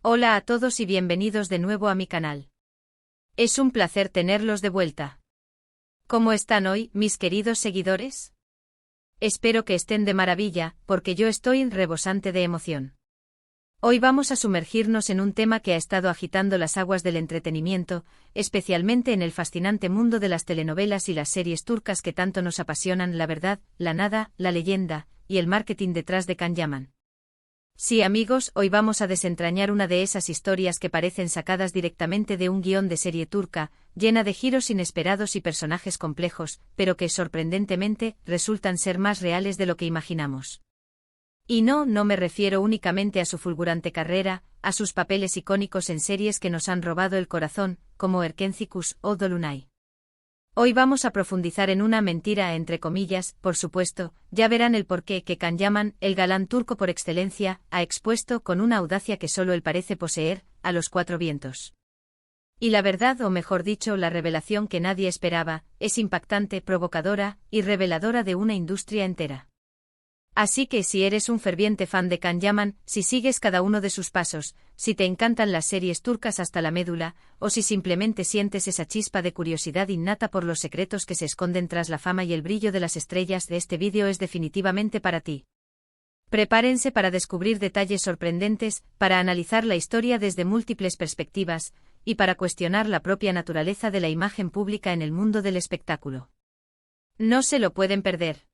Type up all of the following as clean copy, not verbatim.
Hola a todos y bienvenidos de nuevo a mi canal. Es un placer tenerlos de vuelta. ¿Cómo están hoy, mis queridos seguidores? Espero que estén de maravilla, porque yo estoy rebosante de emoción. Hoy vamos a sumergirnos en un tema que ha estado agitando las aguas del entretenimiento, especialmente en el fascinante mundo de las telenovelas y las series turcas que tanto nos apasionan: la verdad, la nada, la leyenda, y el marketing detrás de Can Yaman. Sí, amigos, hoy vamos a desentrañar una de esas historias que parecen sacadas directamente de un guión de serie turca, llena de giros inesperados y personajes complejos, pero que, sorprendentemente, resultan ser más reales de lo que imaginamos. Y no me refiero únicamente a su fulgurante carrera, a sus papeles icónicos en series que nos han robado el corazón, como Erkencikus o Dolunay. Hoy vamos a profundizar en una mentira entre comillas, por supuesto, ya verán el porqué que Can Yaman, el galán turco por excelencia, ha expuesto con una audacia que solo él parece poseer, a los cuatro vientos. Y la verdad, o mejor dicho, la revelación que nadie esperaba, es impactante, provocadora y reveladora de una industria entera. Así que si eres un ferviente fan de Can Yaman, si sigues cada uno de sus pasos, si te encantan las series turcas hasta la médula, o si simplemente sientes esa chispa de curiosidad innata por los secretos que se esconden tras la fama y el brillo de las estrellas, de este vídeo es definitivamente para ti. Prepárense para descubrir detalles sorprendentes, para analizar la historia desde múltiples perspectivas, y para cuestionar la propia naturaleza de la imagen pública en el mundo del espectáculo. No se lo pueden perder.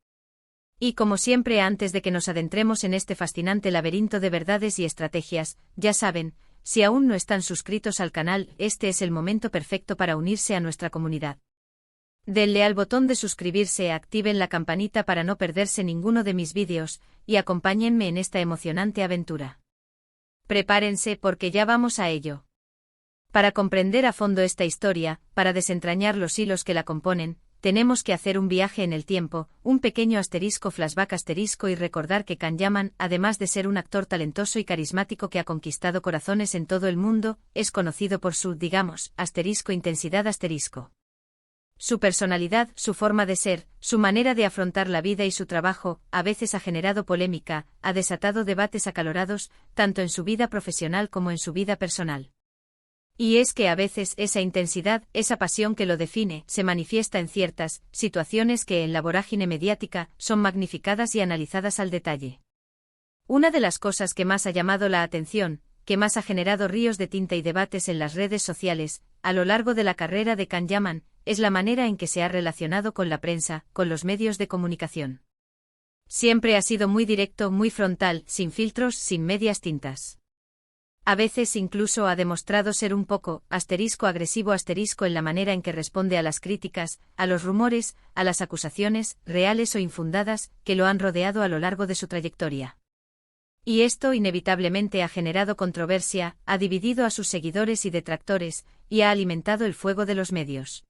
Y como siempre, antes de que nos adentremos en este fascinante laberinto de verdades y estrategias, ya saben, si aún no están suscritos al canal, este es el momento perfecto para unirse a nuestra comunidad. Denle al botón de suscribirse, activen la campanita para no perderse ninguno de mis vídeos, y acompáñenme en esta emocionante aventura. Prepárense porque ya vamos a ello. Para comprender a fondo esta historia, para desentrañar los hilos que la componen, tenemos que hacer un viaje en el tiempo, un pequeño asterisco flashback asterisco y recordar que Can Yaman, además de ser un actor talentoso y carismático que ha conquistado corazones en todo el mundo, es conocido por su, digamos, asterisco intensidad asterisco. Su personalidad, su forma de ser, su manera de afrontar la vida y su trabajo, a veces ha generado polémica, ha desatado debates acalorados, tanto en su vida profesional como en su vida personal. Y es que a veces esa intensidad, esa pasión que lo define, se manifiesta en ciertas situaciones que en la vorágine mediática son magnificadas y analizadas al detalle. Una de las cosas que más ha llamado la atención, que más ha generado ríos de tinta y debates en las redes sociales, a lo largo de la carrera de Can Yaman, es la manera en que se ha relacionado con la prensa, con los medios de comunicación. Siempre ha sido muy directo, muy frontal, sin filtros, sin medias tintas. A veces incluso ha demostrado ser un poco, agresivo en la manera en que responde a las críticas, a los rumores, a las acusaciones, reales o infundadas, que lo han rodeado a lo largo de su trayectoria. Y esto inevitablemente ha generado controversia, ha dividido a sus seguidores y detractores, y ha alimentado el fuego de los medios.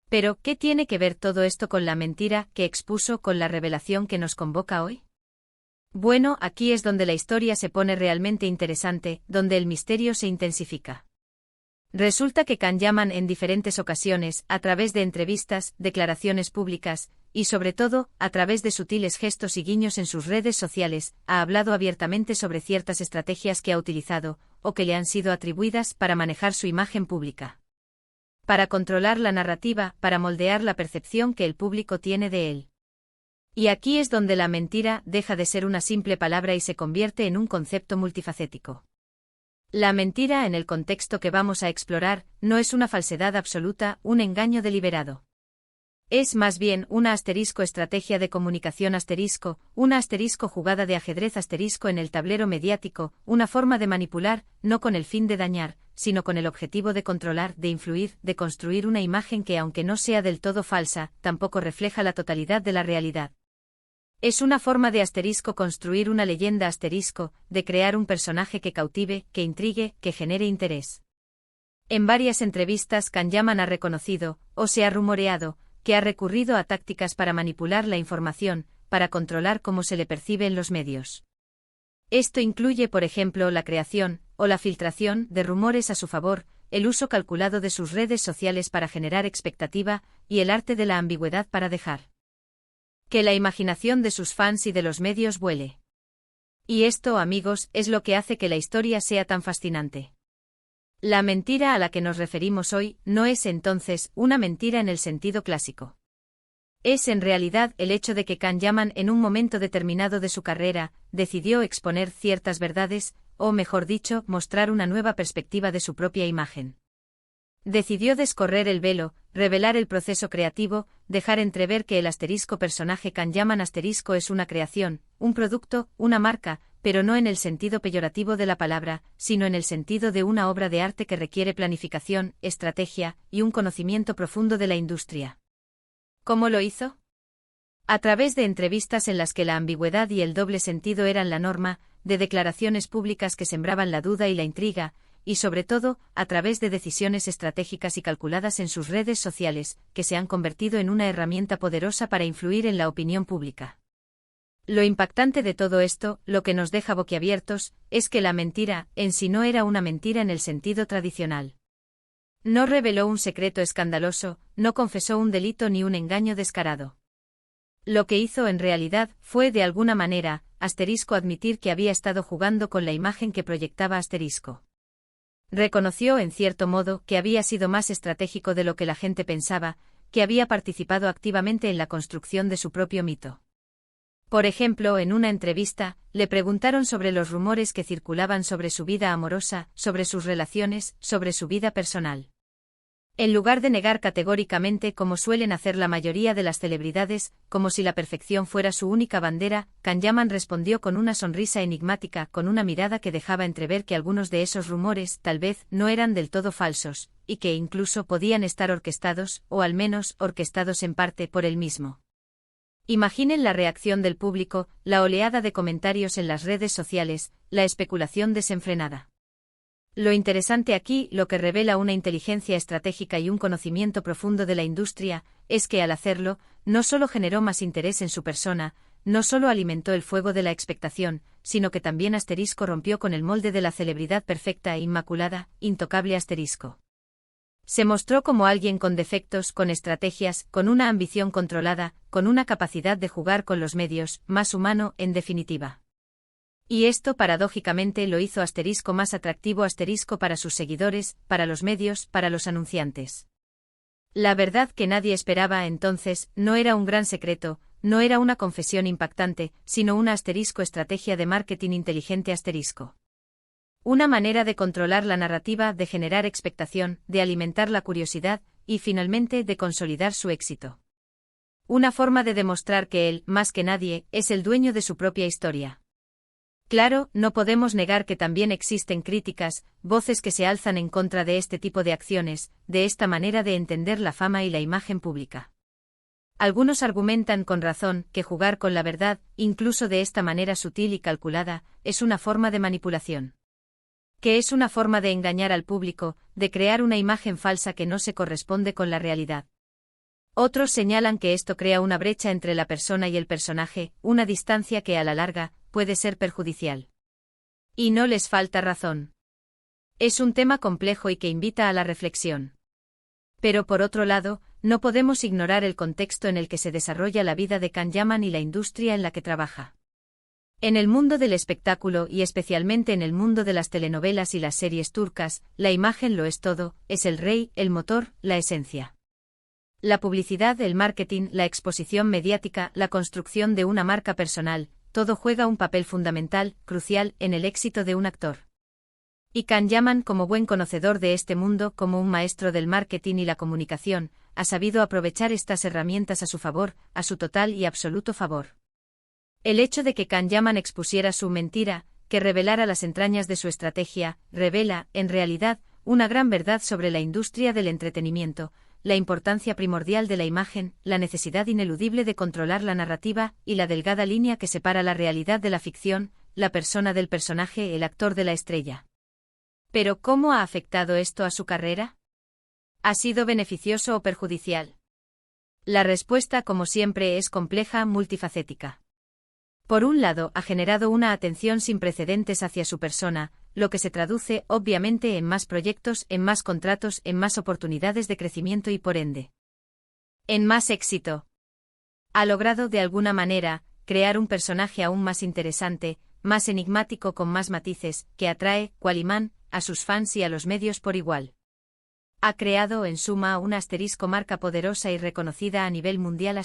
Pero, ¿qué tiene que ver todo esto con la mentira que expuso, con la revelación que nos convoca hoy? Bueno, aquí es donde la historia se pone realmente interesante, donde el misterio se intensifica. Resulta que Can Yaman en diferentes ocasiones, a través de entrevistas, declaraciones públicas, y sobre todo, a través de sutiles gestos y guiños en sus redes sociales, ha hablado abiertamente sobre ciertas estrategias que ha utilizado, o que le han sido atribuidas para manejar su imagen pública. Para controlar la narrativa, para moldear la percepción que el público tiene de él. Y aquí es donde la mentira deja de ser una simple palabra y se convierte en un concepto multifacético. La mentira, en el contexto que vamos a explorar, no es una falsedad absoluta, un engaño deliberado. Es más bien una estrategia de comunicación una jugada de ajedrez en el tablero mediático, una forma de manipular, no con el fin de dañar, sino con el objetivo de controlar, de influir, de construir una imagen que, aunque no sea del todo falsa, tampoco refleja la totalidad de la realidad. Es una forma de construir una leyenda de crear un personaje que cautive, que intrigue, que genere interés. En varias entrevistas Can Yaman ha reconocido, o se ha rumoreado, que ha recurrido a tácticas para manipular la información, para controlar cómo se le percibe en los medios. Esto incluye, por ejemplo, la creación, o la filtración, de rumores a su favor, el uso calculado de sus redes sociales para generar expectativa, y el arte de la ambigüedad para dejar que la imaginación de sus fans y de los medios vuele. Y esto, amigos, es lo que hace que la historia sea tan fascinante. La mentira a la que nos referimos hoy no es entonces una mentira en el sentido clásico. Es en realidad el hecho de que Can Yaman en un momento determinado de su carrera, decidió exponer ciertas verdades, o mejor dicho, mostrar una nueva perspectiva de su propia imagen. Decidió descorrer el velo, revelar el proceso creativo, dejar entrever que el asterisco personaje Can Yaman asterisco es una creación, un producto, una marca, pero no en el sentido peyorativo de la palabra, sino en el sentido de una obra de arte que requiere planificación, estrategia, y un conocimiento profundo de la industria. ¿Cómo lo hizo? A través de entrevistas en las que la ambigüedad y el doble sentido eran la norma, de declaraciones públicas que sembraban la duda y la intriga, y sobre todo, a través de decisiones estratégicas y calculadas en sus redes sociales, que se han convertido en una herramienta poderosa para influir en la opinión pública. Lo impactante de todo esto, lo que nos deja boquiabiertos, es que la mentira, en sí no era una mentira en el sentido tradicional. No reveló un secreto escandaloso, no confesó un delito ni un engaño descarado. Lo que hizo en realidad fue de alguna manera, admitir que había estado jugando con la imagen que proyectaba asterisco. Reconoció en cierto modo que había sido más estratégico de lo que la gente pensaba, que había participado activamente en la construcción de su propio mito. Por ejemplo, en una entrevista, le preguntaron sobre los rumores que circulaban sobre su vida amorosa, sobre sus relaciones, sobre su vida personal. En lugar de negar categóricamente como suelen hacer la mayoría de las celebridades, como si la perfección fuera su única bandera, Can Yaman respondió con una sonrisa enigmática, con una mirada que dejaba entrever que algunos de esos rumores, tal vez, no eran del todo falsos, y que incluso podían estar orquestados, o al menos orquestados en parte por él mismo. Imaginen la reacción del público, la oleada de comentarios en las redes sociales, la especulación desenfrenada. Lo interesante aquí, lo que revela una inteligencia estratégica y un conocimiento profundo de la industria, es que al hacerlo, no solo generó más interés en su persona, no solo alimentó el fuego de la expectación, sino que también asterisco rompió con el molde de la celebridad perfecta e inmaculada, intocable asterisco. Se mostró como alguien con defectos, con estrategias, con una ambición controlada, con una capacidad de jugar con los medios, más humano, en definitiva. Y esto paradójicamente lo hizo asterisco más atractivo asterisco para sus seguidores, para los medios, para los anunciantes. La verdad que nadie esperaba entonces, no era un gran secreto, no era una confesión impactante, sino una asterisco estrategia de marketing inteligente asterisco. Una manera de controlar la narrativa, de generar expectación, de alimentar la curiosidad, y finalmente de consolidar su éxito. Una forma de demostrar que él, más que nadie, es el dueño de su propia historia. Claro, no podemos negar que también existen críticas, voces que se alzan en contra de este tipo de acciones, de esta manera de entender la fama y la imagen pública. Algunos argumentan con razón que jugar con la verdad, incluso de esta manera sutil y calculada, es una forma de manipulación. Que es una forma de engañar al público, de crear una imagen falsa que no se corresponde con la realidad. Otros señalan que esto crea una brecha entre la persona y el personaje, una distancia que a la larga puede ser perjudicial. Y no les falta razón. Es un tema complejo y que invita a la reflexión. Pero por otro lado, no podemos ignorar el contexto en el que se desarrolla la vida de Can Yaman y la industria en la que trabaja. En el mundo del espectáculo y especialmente en el mundo de las telenovelas y las series turcas, la imagen lo es todo, es el rey, el motor, la esencia. La publicidad, el marketing, la exposición mediática, la construcción de una marca personal, todo juega un papel fundamental, crucial, en el éxito de un actor. Y Can Yaman, como buen conocedor de este mundo, como un maestro del marketing y la comunicación, ha sabido aprovechar estas herramientas a su favor, a su total y absoluto favor. El hecho de que Can Yaman expusiera su mentira, que revelara las entrañas de su estrategia, revela, en realidad, una gran verdad sobre la industria del entretenimiento, la importancia primordial de la imagen, la necesidad ineludible de controlar la narrativa y la delgada línea que separa la realidad de la ficción, la persona del personaje, el actor de la estrella. Pero ¿cómo ha afectado esto a su carrera? ¿Ha sido beneficioso o perjudicial? La respuesta, como siempre, es compleja, multifacética. Por un lado, ha generado una atención sin precedentes hacia su persona, lo que se traduce, obviamente, en más proyectos, en más contratos, en más oportunidades de crecimiento y, por ende, en más éxito. Ha logrado, de alguna manera, crear un personaje aún más interesante, más enigmático con más matices, que atrae, cual imán, a sus fans y a los medios por igual. Ha creado, en suma, una marca poderosa y reconocida a nivel mundial .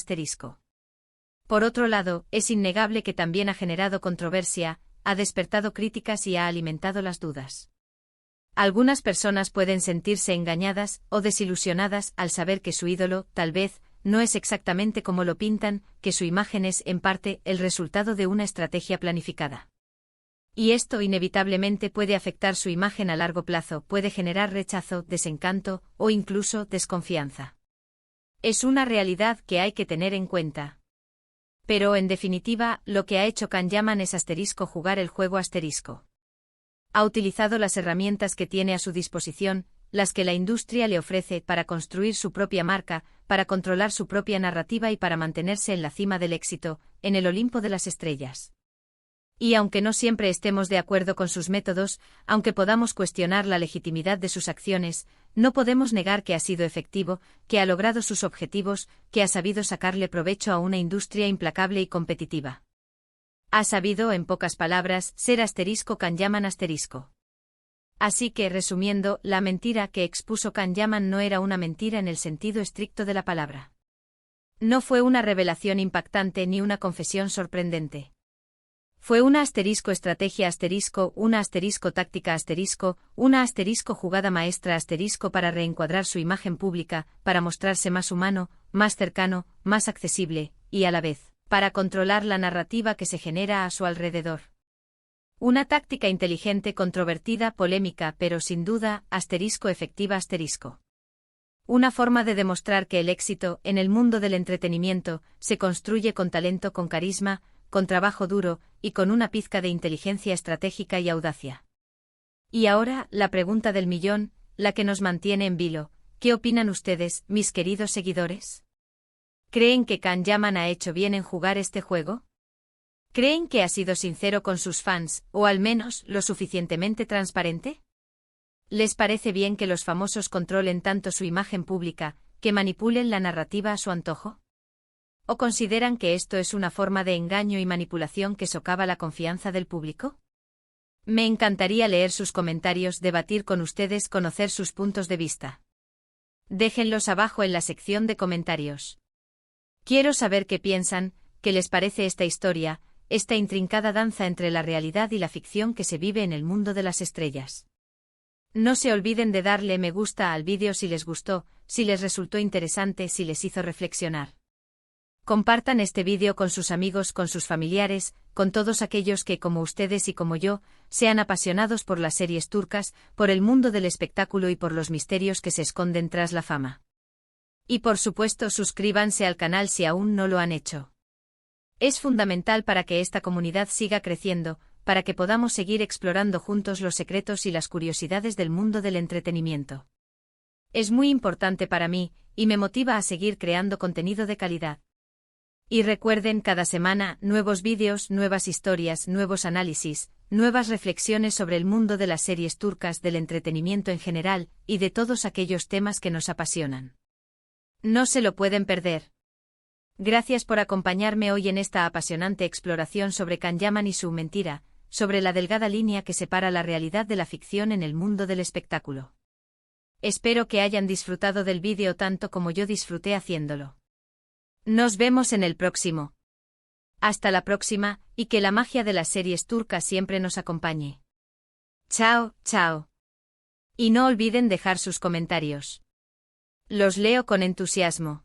Por otro lado, es innegable que también ha generado controversia, ha despertado críticas y ha alimentado las dudas. Algunas personas pueden sentirse engañadas o desilusionadas al saber que su ídolo, tal vez, no es exactamente como lo pintan, que su imagen es, en parte, el resultado de una estrategia planificada. Y esto inevitablemente puede afectar su imagen a largo plazo, puede generar rechazo, desencanto o incluso desconfianza. Es una realidad que hay que tener en cuenta. Pero, en definitiva, lo que ha hecho Kanyaman es jugar el juego . Ha utilizado las herramientas que tiene a su disposición, las que la industria le ofrece para construir su propia marca, para controlar su propia narrativa y para mantenerse en la cima del éxito, en el Olimpo de las estrellas. Y aunque no siempre estemos de acuerdo con sus métodos, aunque podamos cuestionar la legitimidad de sus acciones, no podemos negar que ha sido efectivo, que ha logrado sus objetivos, que ha sabido sacarle provecho a una industria implacable y competitiva. Ha sabido, en pocas palabras, ser Kanyaman . Así que, resumiendo, la mentira que expuso Kanyaman no era una mentira en el sentido estricto de la palabra. No fue una revelación impactante ni una confesión sorprendente. Fue una estrategia una táctica una jugada maestra para reencuadrar su imagen pública, para mostrarse más humano, más cercano, más accesible, y a la vez, para controlar la narrativa que se genera a su alrededor. Una táctica inteligente, controvertida, polémica, pero sin duda, efectiva. Una forma de demostrar que el éxito, en el mundo del entretenimiento, se construye con talento, con carisma, con trabajo duro, y con una pizca de inteligencia estratégica y audacia. Y ahora, la pregunta del millón, la que nos mantiene en vilo: ¿qué opinan ustedes, mis queridos seguidores? ¿Creen que Kanyaman ha hecho bien en jugar este juego? ¿Creen que ha sido sincero con sus fans, o al menos, lo suficientemente transparente? ¿Les parece bien que los famosos controlen tanto su imagen pública, que manipulen la narrativa a su antojo? ¿O consideran que esto es una forma de engaño y manipulación que socava la confianza del público? Me encantaría leer sus comentarios, debatir con ustedes, conocer sus puntos de vista. Déjenlos abajo en la sección de comentarios. Quiero saber qué piensan, qué les parece esta historia, esta intrincada danza entre la realidad y la ficción que se vive en el mundo de las estrellas. No se olviden de darle me gusta al vídeo si les gustó, si les resultó interesante, si les hizo reflexionar. Compartan este vídeo con sus amigos, con sus familiares, con todos aquellos que, como ustedes y como yo, sean apasionados por las series turcas, por el mundo del espectáculo y por los misterios que se esconden tras la fama. Y por supuesto, suscríbanse al canal si aún no lo han hecho. Es fundamental para que esta comunidad siga creciendo, para que podamos seguir explorando juntos los secretos y las curiosidades del mundo del entretenimiento. Es muy importante para mí, y me motiva a seguir creando contenido de calidad. Y recuerden, cada semana, nuevos vídeos, nuevas historias, nuevos análisis, nuevas reflexiones sobre el mundo de las series turcas, del entretenimiento en general, y de todos aquellos temas que nos apasionan. No se lo pueden perder. Gracias por acompañarme hoy en esta apasionante exploración sobre Kanyaman y su mentira, sobre la delgada línea que separa la realidad de la ficción en el mundo del espectáculo. Espero que hayan disfrutado del vídeo tanto como yo disfruté haciéndolo. Nos vemos en el próximo. Hasta la próxima, y que la magia de las series turcas siempre nos acompañe. Chao, chao. Y no olviden dejar sus comentarios. Los leo con entusiasmo.